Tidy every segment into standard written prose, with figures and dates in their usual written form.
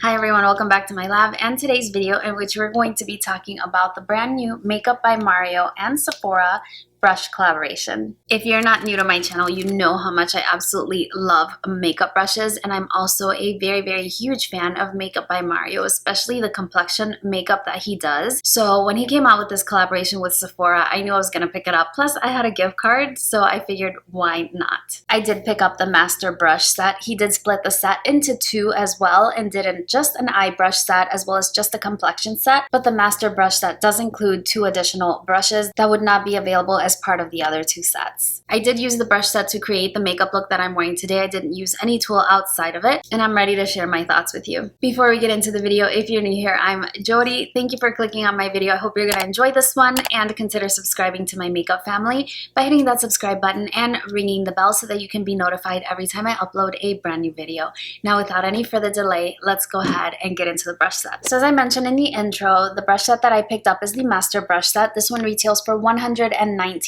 Hi everyone, welcome back to my lab and today's video in which we're going to be talking about the brand new Makeup by Mario and Sephora brush collaboration. If you're not new to my channel, you know how much I absolutely love makeup brushes, and I'm also a very huge fan of Makeup by Mario, especially the Complexion makeup that he does. So when he came out with this collaboration with Sephora, I knew I was gonna pick it up. Plus I had a gift card, so I figured why not? I did pick up the Master Brush Set. He did split the set into two as well and did just an eye brush set as well as just a complexion set, but the Master Brush Set does include two additional brushes that would not be available as part of the other two sets. I did use the brush set to create the makeup look that I'm wearing today. I didn't use any tool outside of it, and I'm ready to share my thoughts with you. Before we get into the video, if you're new here, I'm Yori. Thank you for clicking on my video. I hope you're gonna enjoy this one and consider subscribing to my makeup family by hitting that subscribe button and ringing the bell so that you can be notified every time I upload a brand new video. Now, without any further delay, let's go ahead and get into the brush set. So as I mentioned in the intro, the brush set that I picked up is the Master Brush Set. This one retails for $119.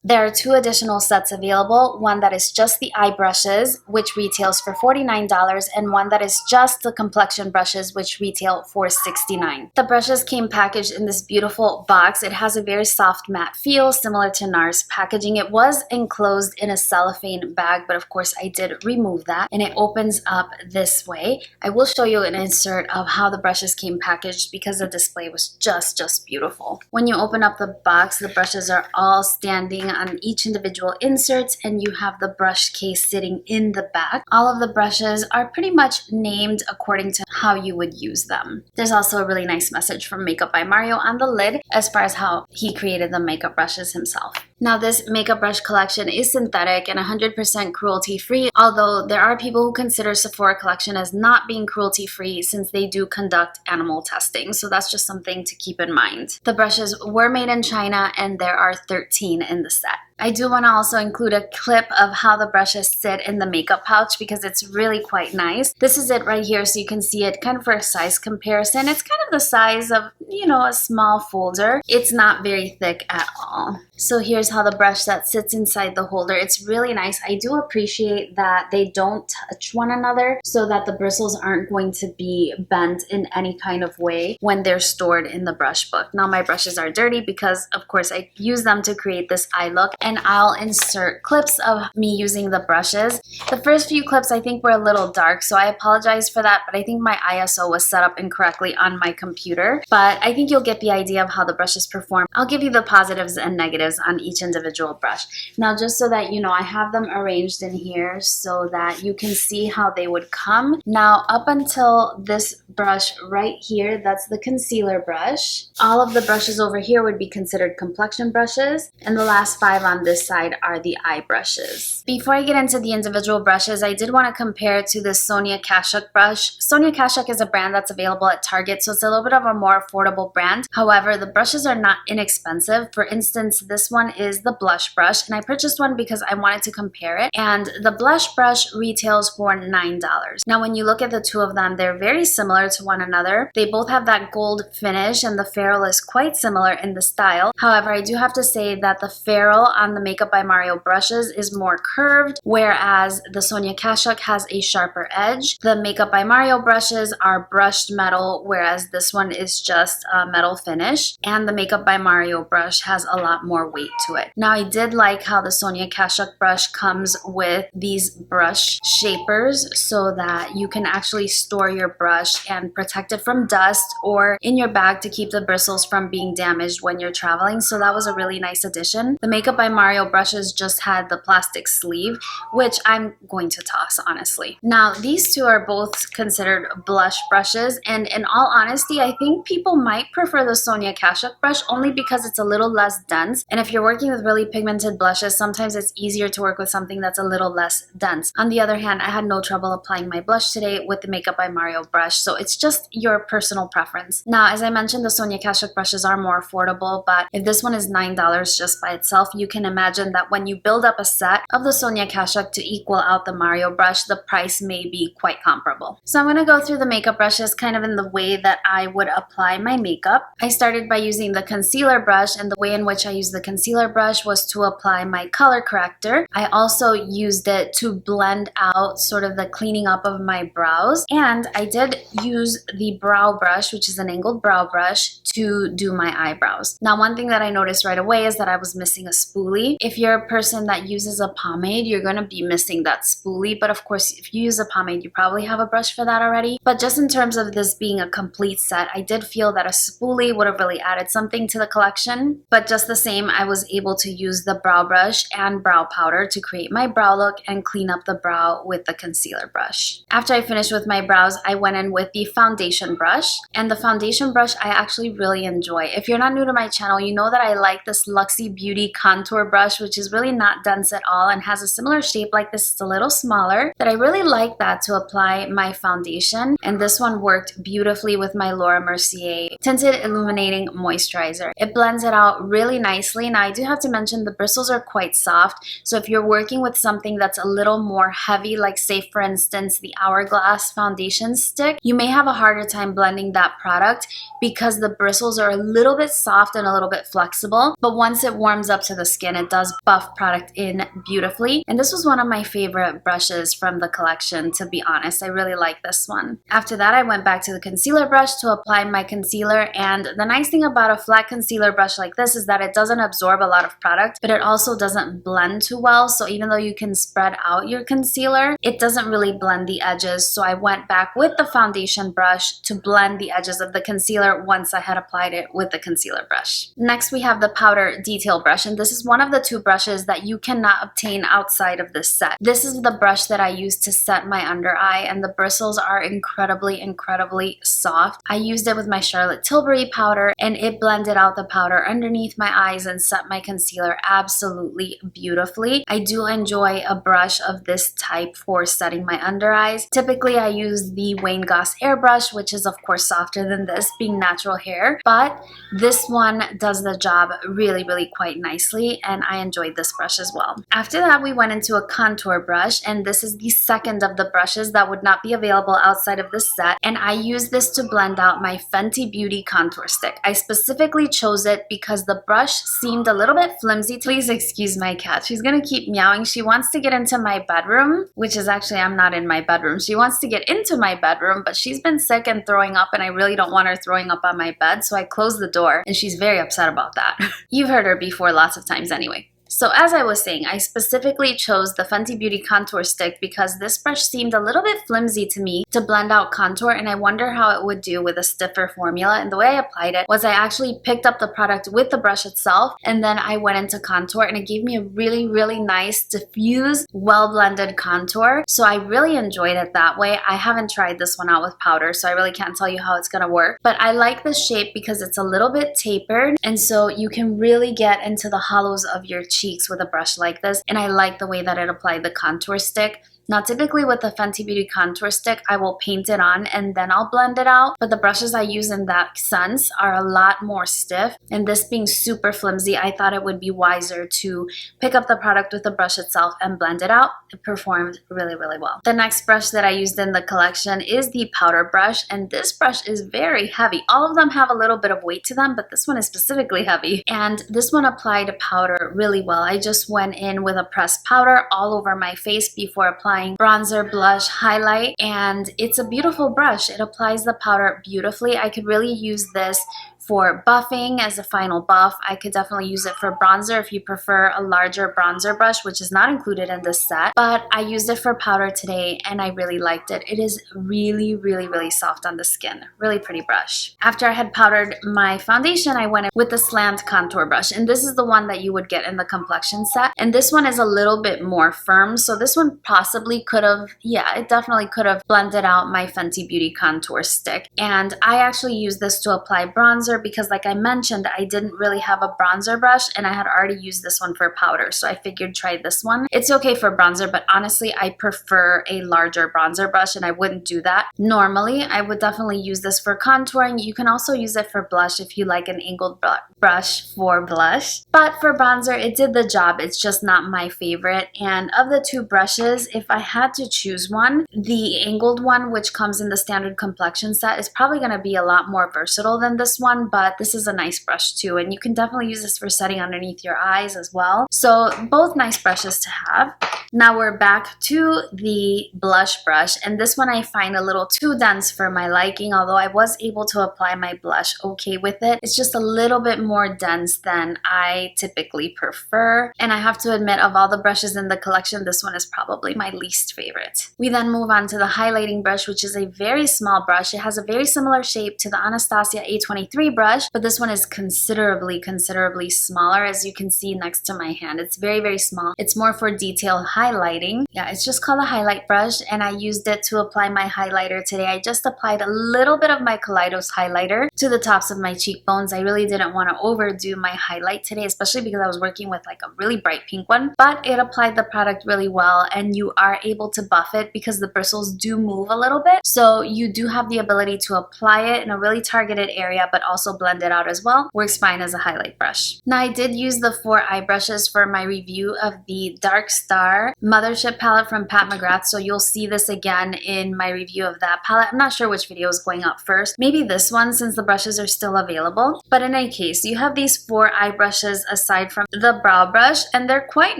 There are two additional sets available, one that is just the eye brushes, which retails for $49, and one that is just the complexion brushes, which retail for $69. The brushes came packaged in this beautiful box. It has a very soft matte feel, similar to NARS packaging. It was enclosed in a cellophane bag, but of course I did remove that, and it opens up this way. I will show you an insert of how the brushes came packaged because the display was just beautiful. When you open up the box, the brushes are all standing on each individual inserts, and you have the brush case sitting in the back. All of the brushes are pretty much named according to how you would use them. There's also a really nice message from Makeup by Mario on the lid as far as how he created the makeup brushes himself. Now, this makeup brush collection is synthetic and 100% cruelty-free, although there are people who consider Sephora collection as not being cruelty-free since they do conduct animal testing, so that's just something to keep in mind. The brushes were made in China, and there are 13 in the set. I do want to also include a clip of how the brushes sit in the makeup pouch because it's really quite nice. This is it right here, so you can see it kind of for a size comparison. It's kind of the size of, a small folder. It's not very thick at all. So here's how the brush set sits inside the holder. It's really nice. I do appreciate that they don't touch one another so that the bristles aren't going to be bent in any kind of way when they're stored in the brush book. Now, my brushes are dirty because, of course, I use them to create this eye look, and I'll insert clips of me using the brushes. The first few clips I think were a little dark, so I apologize for that, but I think my ISO was set up incorrectly on my computer. But I think you'll get the idea of how the brushes perform. I'll give you the positives and negatives on each individual brush. Now, just so that you know, I have them arranged in here so that you can see how they would come. Now, up until this brush right here, that's the concealer brush. All of the brushes over here would be considered complexion brushes, and the last 5 on this side are the eye brushes. Before I get into the individual brushes, I did want to compare it to the Sonia Kashuk brush. Sonia Kashuk is a brand that's available at Target, so it's a little bit of a more affordable brand. However, the brushes are not inexpensive. For instance, this one is the blush brush, and I purchased one because I wanted to compare it, and the blush brush retails for $9. Now, when you look at the two of them, they're very similar to one another. They both have that gold finish, and the ferrule is quite similar in the style. However, I do have to say that the ferrule on the Makeup by Mario brushes is more curved, whereas the Sonia Kashuk has a sharper edge. The Makeup by Mario brushes are brushed metal, whereas this one is just a metal finish, and the Makeup by Mario brush has a lot more weight to it. Now, I did like how the Sonia Kashuk brush comes with these brush shapers so that you can actually store your brush and protect it from dust or in your bag to keep the bristles from being damaged when you're traveling, so that was a really nice addition. The Makeup by Mario brushes just had the plastic sleeve, which I'm going to toss, honestly. Now, these two are both considered blush brushes, and in all honesty, I think people might prefer the Sonia Kashuk brush only because it's a little less dense, and if you're working with really pigmented blushes, sometimes it's easier to work with something that's a little less dense. On the other hand, I had no trouble applying my blush today with the Makeup by Mario brush, so it's just your personal preference. Now, as I mentioned, the Sonia Kashuk brushes are more affordable, but if this one is $9 just by itself, you can can imagine that when you build up a set of the Sonia Kashuk to equal out the Mario brush, the price may be quite comparable. So I'm going to go through the makeup brushes kind of in the way that I would apply my makeup. I started by using the concealer brush, and the way in which I used the concealer brush was to apply my color corrector. I also used it to blend out sort of the cleaning up of my brows, and I did use the brow brush, which is an angled brow brush, to do my eyebrows. Now, one thing that I noticed right away is that I was missing a spoolie. If you're a person that uses a pomade, you're going to be missing that spoolie, but of course, if you use a pomade, you probably have a brush for that already. But just in terms of this being a complete set, I did feel that a spoolie would have really added something to the collection. But just the same, I was able to use the brow brush and brow powder to create my brow look and clean up the brow with the concealer brush. After I finished with my brows, I went in with the foundation brush, and the foundation brush I actually really enjoy. If you're not new to my channel, you know that I like this Luxie Beauty contour brush, which is really not dense at all and has a similar shape like this. It's a little smaller, but I really like that to apply my foundation, and this one worked beautifully with my Laura Mercier Tinted Illuminating Moisturizer. It blends it out really nicely. Now, I do have to mention the bristles are quite soft, so if you're working with something that's a little more heavy, like say for instance the Hourglass foundation stick, you may have a harder time blending that product because the bristles are a little bit soft and a little bit flexible, but once it warms up to the skin, it does buff product in beautifully. And this was one of my favorite brushes from the collection, to be honest. I really like this one. After that, I went back to the concealer brush to apply my concealer, and the nice thing about a flat concealer brush like this is that it doesn't absorb a lot of product, but it also doesn't blend too well. So even though you can spread out your concealer, it doesn't really blend the edges. So I went back with the foundation brush to blend the edges of the concealer once I had applied it with the concealer brush. Next, we have the powder detail brush, and this is one of the two brushes that you cannot obtain outside of this set. This is the brush that I use to set my under eye, and the bristles are incredibly soft. I used it with my Charlotte Tilbury powder, and it blended out the powder underneath my eyes and set my concealer absolutely beautifully. I do enjoy a brush of this type for setting my under eyes. Typically, I use the Wayne Goss airbrush, which is of course softer than this, being natural hair, but this one does the job really quite nicely, and I enjoyed this brush as well. After that, we went into a contour brush, and this is the second of the brushes that would not be available outside of this set, and I used this to blend out my Fenty Beauty contour stick. I specifically chose it because the brush seemed a little bit flimsy. Please excuse my cat. She's gonna keep meowing. She wants to get into my bedroom, which is actually, I'm not in my bedroom. She wants to get into my bedroom, but she's been sick and throwing up, and I really don't want her throwing up on my bed, so I closed the door, and she's very upset about that. You've heard her before lots of times anyway. So as I was saying, I specifically chose the Fenty Beauty contour stick because this brush seemed a little bit flimsy to me to blend out contour, and I wonder how it would do with a stiffer formula. And the way I applied it was I actually picked up the product with the brush itself, and then I went into contour, and it gave me a really nice diffuse, well-blended contour. So I really enjoyed it that way. I haven't tried this one out with powder, so I really can't tell you how it's gonna work, but I like the shape because it's a little bit tapered, and so you can really get into the hollows of your cheeks with a brush like this, and I like the way that it applied the contour stick. Now, typically with the Fenty Beauty contour stick, I will paint it on and then I'll blend it out, but the brushes I use in that sense are a lot more stiff, and this being super flimsy, I thought it would be wiser to pick up the product with the brush itself and blend it out. It performed really well. The next brush that I used in the collection is the powder brush, and this brush is very heavy. All of them have a little bit of weight to them, but this one is specifically heavy, and this one applied powder really well. I just went in with a pressed powder all over my face before applying bronzer, blush, highlight, and it's a beautiful brush. It applies the powder beautifully. I could really use this for buffing as a final buff. I could definitely use it for bronzer if you prefer a larger bronzer brush, which is not included in this set, but I used it for powder today and I really liked it. It is really soft on the skin. Really pretty brush. After I had powdered my foundation, I went in with the slant contour brush, and this is the one that you would get in the Complexion set, and this one is a little bit more firm, so this one possibly could have, yeah, it definitely could have blended out my Fenty Beauty contour stick. And I actually used this to apply bronzer, bronzer because, like I mentioned, I didn't really have a bronzer brush and I had already used this one for powder, so I figured try this one. It's okay for bronzer, but honestly I prefer a larger bronzer brush and I wouldn't do that normally. I would definitely use this for contouring. You can also use it for blush if you like an angled brush for blush, but for bronzer it did the job. It's just not my favorite. And of the two brushes, if I had to choose one, the angled one, which comes in the standard complexion set, is probably going to be a lot more versatile than this one, but this is a nice brush too, and you can definitely use this for setting underneath your eyes as well. So both nice brushes to have. Now we're back to the blush brush, and this one I find a little too dense for my liking, although I was able to apply my blush okay with it. It's just a little bit more dense than I typically prefer, and I have to admit, of all the brushes in the collection, this one is probably my least favorite. We then move on to the highlighting brush, which is a very small brush. It has a very similar shape to the Anastasia A23 brush, but this one is considerably smaller, as you can see next to my hand. It's very small. It's more for detail highlighting. Yeah, it's just called a highlight brush, and I used it to apply my highlighter today. I just applied a little bit of my Kaleidos highlighter to the tops of my cheekbones. I really didn't want to overdo my highlight today, especially because I was working with like a really bright pink one, but it applied the product really well, and you are able to buff it because the bristles do move a little bit, so you do have the ability to apply it in a really targeted area but also blend it out as well. Works fine as a highlight brush. Now I did use the 4 eye brushes for my review of the Dark Star Mothership palette from Pat McGrath, so you'll see this again in my review of that palette. I'm not sure which video is going up first. Maybe this one, since the brushes are still available. But in any case, you have these 4 eye brushes aside from the brow brush, and they're quite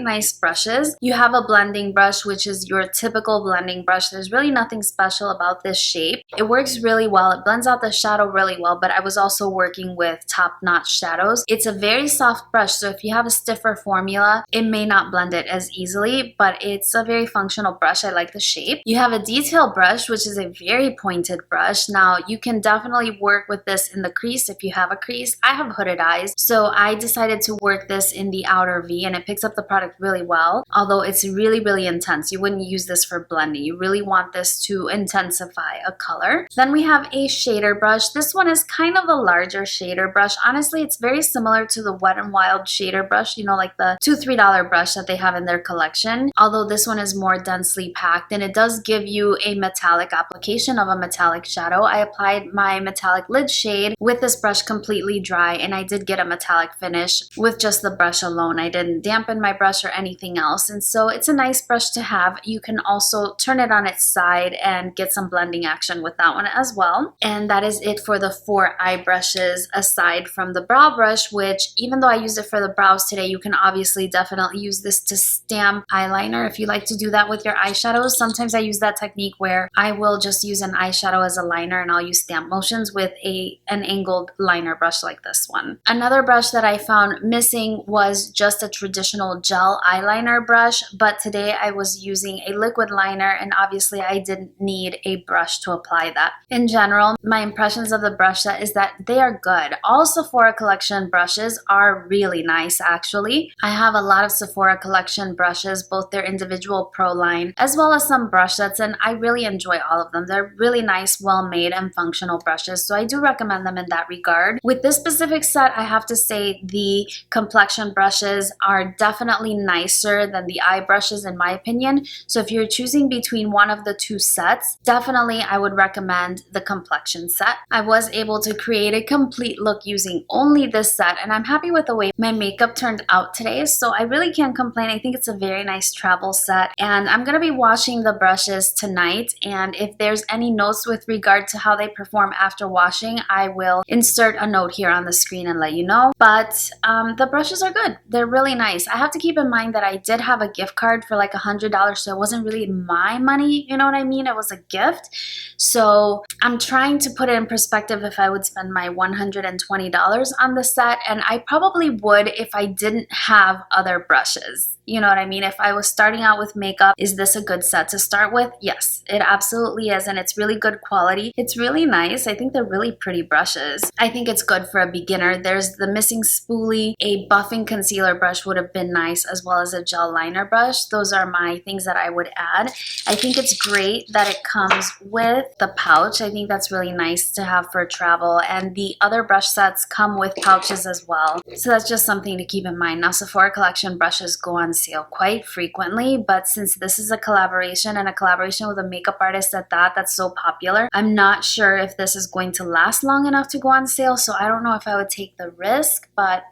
nice brushes. You have a blending brush, which is your typical blending brush. There's really nothing special about this shape. It works really well. It blends out the shadow really well, but I was also working with top-notch shadows. It's a very soft brush, so if you have a stiffer formula, it may not blend it as easily, but it's a very functional brush. I like the shape. You have a detail brush, which is a very pointed brush. Now, you can definitely work with this in the crease if you have a crease. I have hooded eyes, so I decided to work this in the outer V, and it picks up the product really well, although it's really intense. You wouldn't use this for blending. You really want this to intensify a color. Then we have a shader brush. This one is kind of a larger shader brush. Honestly, it's very similar to the Wet n Wild shader brush, you know, like the $2-3 brush that they have in their collection, although this one is more densely packed, and it does give you a metallic application of a metallic shadow. I applied my metallic lid shade with this brush completely dry, and I did get a metallic finish with just the brush alone. I didn't dampen my brush or anything else, and so it's a nice brush to have. You can also turn it on its side and get some blending action with that one as well. And that is it for the 4 eye brushes aside from the brow brush, which even though I used it for the brows today, you can obviously definitely use this to stamp eyeliner if you like to do that with your eyeshadows. Sometimes I use that technique where I will just use an eyeshadow as a liner and I'll use stamp motions with an angled liner brush like this one. Another brush that I found missing was just a traditional gel eyeliner brush, but today I was using a liquid liner, and obviously I didn't need a brush to apply that. In general, my impressions of the brush set is that they are good. All Sephora collection brushes are really nice, actually. I have a lot of Sephora collection brushes, both their individual pro line as well as some brush sets, and I really enjoy all of them. They're really nice, well-made, and functional brushes, so I do recommend them in that regard. With this specific set, I have to say the Complexion brushes are definitely nicer than the eye brushes in my opinion, so if you're choosing between one of the 2 sets, definitely I would recommend the Complexion set. I was able to create a complete look using only this set, and I'm happy with the way my makeup turned out today, so I really can't complain. I think it's a very nice travel set, and I'm going to be washing the brushes tonight, and if there's any notes with regard to how they perform after washing, I will insert a note here on the screen and let you know. But the brushes are good. They're really nice. I have to keep in mind that I did have a gift card for like $100, so it wasn't really my money, you know what I mean? It was a gift. So I'm trying to put it in perspective if I would spend my $120 on the set, and I probably would if I didn't have other brushes. You know what I mean? If I was starting out with makeup, is this a good set to start with? Yes, it absolutely is, and it's really good quality. It's really nice. I think they're really pretty brushes. I think it's good for a beginner. There's the missing spoolie. A buffing concealer brush would have been nice, as well as a gel liner brush. Those are my things that I would add. I think it's great that it comes with the pouch. I think that's really nice to have for travel, and the other brush sets come with pouches as well. So that's just something to keep in mind. Now, Sephora Collection brushes go on sale quite frequently, but since this is a collaboration and a collaboration with a makeup artist at that, that's so popular, I'm not sure if this is going to last long enough to go on sale, so I don't know if I would take the risk, but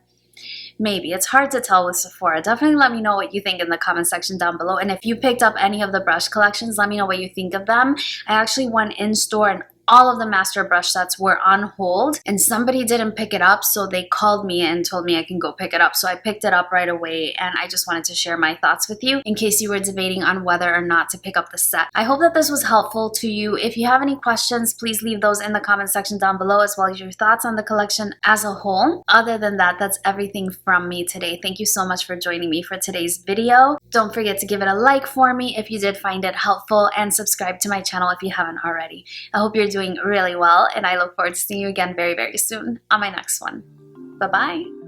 maybe. It's hard to tell with Sephora. Definitely let me know what you think in the comment section down below. And if you picked up any of the brush collections, let me know what you think of them. I actually went in store and all of the master brush sets were on hold and somebody didn't pick it up, so they called me and told me I can go pick it up. So I picked it up right away, and I just wanted to share my thoughts with you in case you were debating on whether or not to pick up the set. I hope that this was helpful to you. If you have any questions, please leave those in the comment section down below, as well as your thoughts on the collection as a whole. Other than that, that's everything from me today. Thank you so much for joining me for today's video. Don't forget to give it a like for me if you did find it helpful, and subscribe to my channel if you haven't already. I hope you're doing really well, and I look forward to seeing you again very, very soon on my next one. Bye-bye.